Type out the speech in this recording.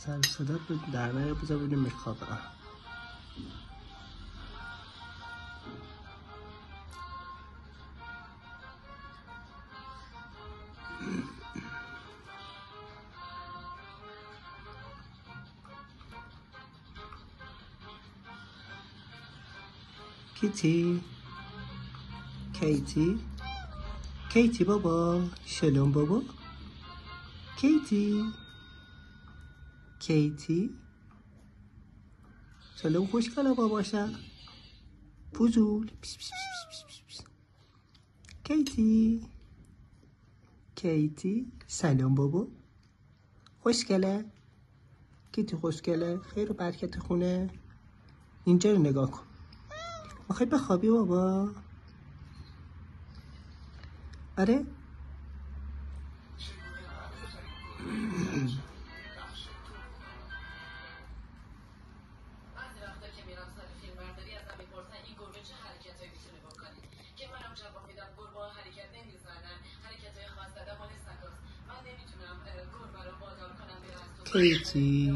سر صدا در نیار. بذار ببینیم میخوابه. کیتی کیتی کیتی بابا، شلون بابا، کیتی کیتی شلون خوش کنه باباشا پوزول. کیتی کیتی سلام بابا، خوشگله کیتی، خوشگله، خیر و برکت خونه. اینجا رو نگاه کن. میخوای بخوابی بابا؟ آره؟ کیتی